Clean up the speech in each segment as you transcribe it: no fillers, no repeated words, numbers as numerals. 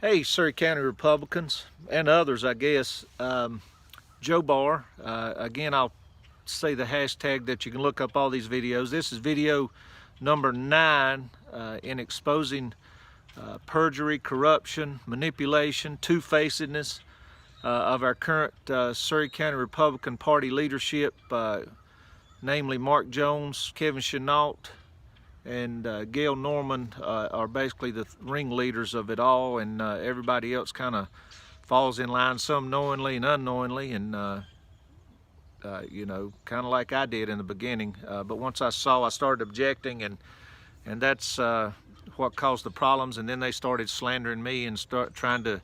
Hey, Surry County Republicans and others, I guess. Joe Barr. Again, I'll say the hashtag that you can look up all these videos. This is video number 9 in exposing perjury, corruption, manipulation, two-facedness of our current Surry County Republican Party leadership, namely Mark Jones, Kevin Chenault, and Gail Norman are basically the ringleaders of it all, and everybody else kind of falls in line, some knowingly and unknowingly, and you know, kind of like I did in the beginning. But once I started objecting, and that's what caused the problems. And then they started slandering me and trying to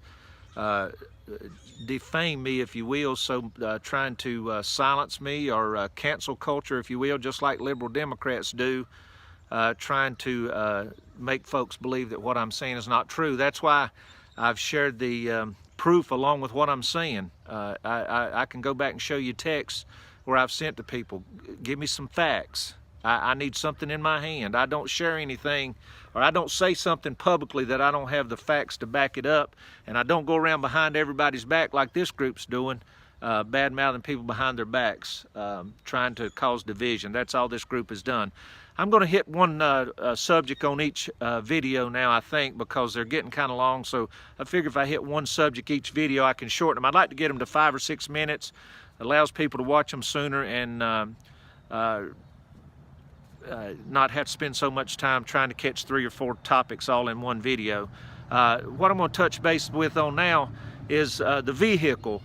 defame me, if you will, so trying to silence me, or cancel culture, if you will, just like liberal Democrats do. Trying to make folks believe that what I'm saying is not true. That's why I've shared the proof along with what I'm saying. I can go back and show you texts where I've sent to people, give me some facts. I need something in my hand. I don't share anything, or I don't say something publicly that I don't have the facts to back it up, and I don't go around behind everybody's back like this group's doing, bad-mouthing people behind their backs, trying to cause division. That's all this group has done. I'm going to hit one subject on each video now, I think, because they're getting kind of long. So I figure if I hit one subject each video, I can shorten them. I'd like to get them to 5 or 6 minutes. It allows people to watch them sooner and not have to spend so much time trying to catch 3 or 4 topics all in one video. What I'm going to touch base with on now is the vehicle.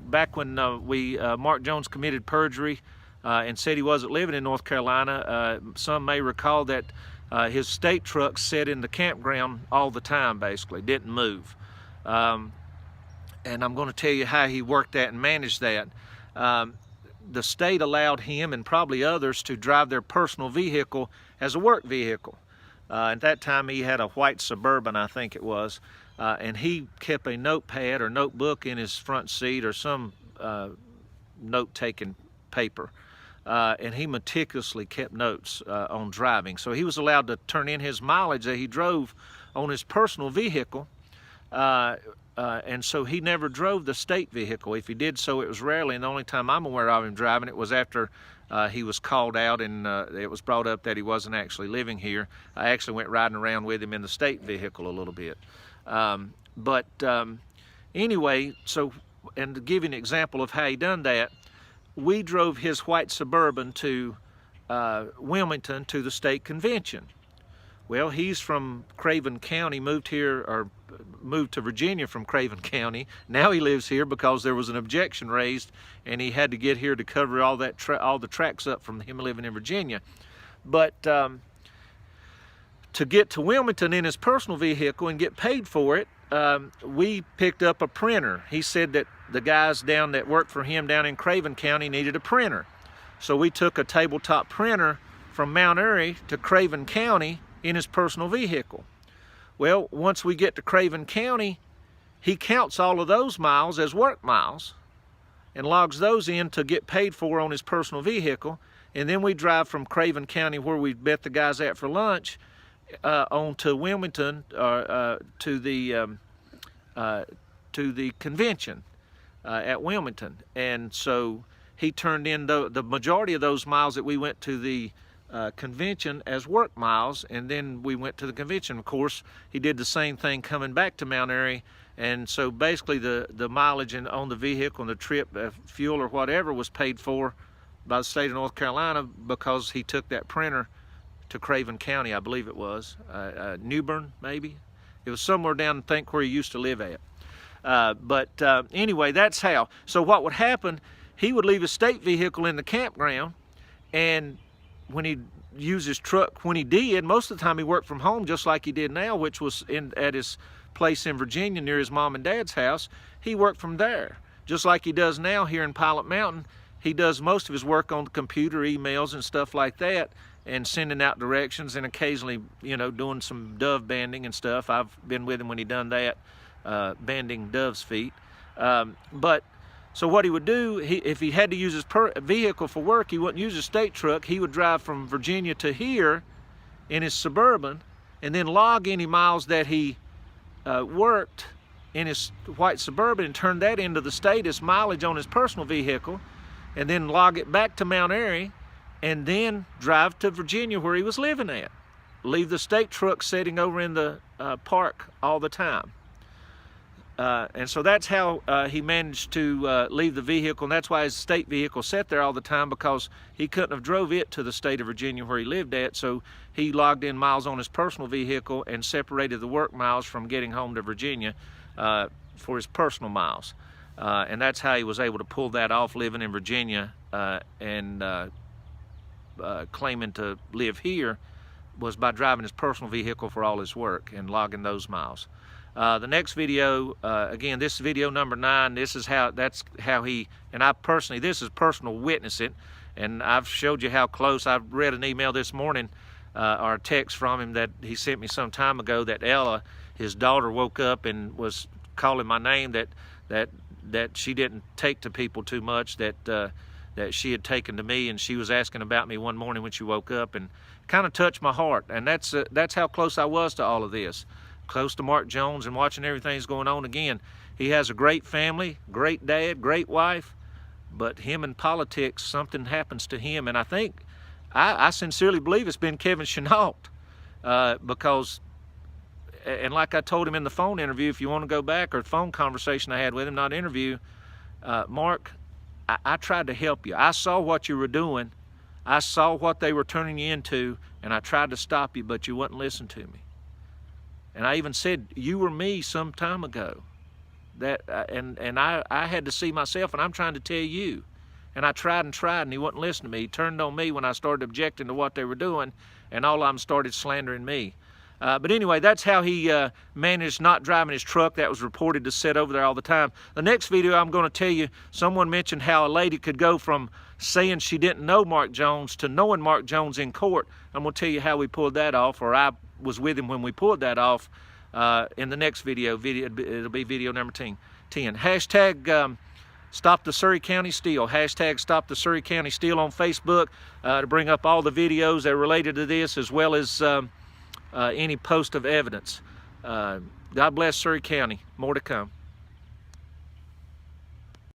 Back when Mark Jones committed perjury, and said he wasn't living in North Carolina. Some may recall that his state truck sat in the campground all the time, basically, didn't move. And I'm going to tell you how he worked that and managed that. The state allowed him and probably others to drive their personal vehicle as a work vehicle. At that time he had a white Suburban, I think it was, and he kept a notepad or notebook in his front seat, or some note-taking paper. And he meticulously kept notes on driving. So he was allowed to turn in his mileage that he drove on his personal vehicle, and so he never drove the state vehicle. If he did so, it was rarely, and the only time I'm aware of him driving it was after he was called out and it was brought up that he wasn't actually living here. I actually went riding around with him in the state vehicle a little bit. Anyway, so, and to give you an example of how he done that, we drove his white Suburban to Wilmington to the state convention. Well, he's from Craven County, moved to Virginia from Craven County. Now he lives here because there was an objection raised, and he had to get here to cover all the tracks up from him living in Virginia. But to get to Wilmington in his personal vehicle and get paid for it, we picked up a printer. He said that the guys that worked for him down in Craven County needed a printer. So we took a tabletop printer from Mount Airy to Craven County in his personal vehicle. Well, once we get to Craven County, he counts all of those miles as work miles and logs those in to get paid for on his personal vehicle. And then we drive from Craven County, where we met the guys at for lunch, on to Wilmington, to the convention at Wilmington. And so he turned in the majority of those miles that we went to the convention as work miles, and then we went to the convention. Of course, he did the same thing coming back to Mount Airy, and so basically the mileage on the vehicle and the trip, fuel or whatever, was paid for by the state of North Carolina because he took that printer to Craven County, I believe it was, New Bern maybe. It was somewhere down, I think, where he used to live at. Anyway, that's how. So what would happen, he would leave his state vehicle in the campground, and when he used his truck, when he did, most of the time he worked from home just like he did now, which was at his place in Virginia near his mom and dad's house. He worked from there, just like he does now here in Pilot Mountain. He does most of his work on the computer, emails and stuff like that, and sending out directions, and occasionally, you know, doing some dove banding and stuff. I've been with him when he done that, banding doves' feet. So what he would do, if he had to use his vehicle for work, he wouldn't use his state truck. He would drive from Virginia to here in his Suburban, and then log any miles that he worked in his white Suburban and turned that into the state as mileage on his personal vehicle, and then log it back to Mount Airy, and then drive to Virginia where he was living at. Leave the state truck sitting over in the park all the time. And so that's how he managed to leave the vehicle, and that's why his state vehicle sat there all the time, because he couldn't have drove it to the state of Virginia where he lived at, so he logged in miles on his personal vehicle and separated the work miles from getting home to Virginia for his personal miles. And that's how he was able to pull that off, living in Virginia and claiming to live here, was by driving his personal vehicle for all his work and logging those miles. The next video, again, this is video number 9. This is that's how he, and I personally, this is personal witnessing, and I've showed you how close. I've read an email this morning, or a text from him that he sent me some time ago, that Ella, his daughter, woke up and was calling my name, that she didn't take to people too much, that she had taken to me, and she was asking about me one morning when she woke up, and kind of touched my heart. And that's how close I was to all of this, close to Mark Jones and watching everything that's going on. Again, he has a great family, great dad, great wife, but him in politics, something happens to him, and I think, I sincerely believe it's been Kevin Chenault, because, and like I told him in the phone interview, if you want to go back, or phone conversation I had with him, not interview, Mark, I tried to help you. I saw what you were doing. I saw what they were turning you into, and I tried to stop you, but you wouldn't listen to me. And I even said, you were me some time ago. And I had to see myself, and I'm trying to tell you. And I tried, and he wouldn't listen to me. He turned on me when I started objecting to what they were doing, and all of them started slandering me. But anyway, that's how he managed not driving his truck. That was reported to sit over there all the time. The next video, I'm going to tell you, someone mentioned how a lady could go from saying she didn't know Mark Jones to knowing Mark Jones in court. I'm going to tell you how we pulled that off, or I was with him when we pulled that off, in the next video. It'll be video number 10. Hashtag Stop the Surry County Steal. Hashtag Stop the Surry County Steal on Facebook to bring up all the videos that are related to this, as well as any post of evidence. God bless Surry County. More to come.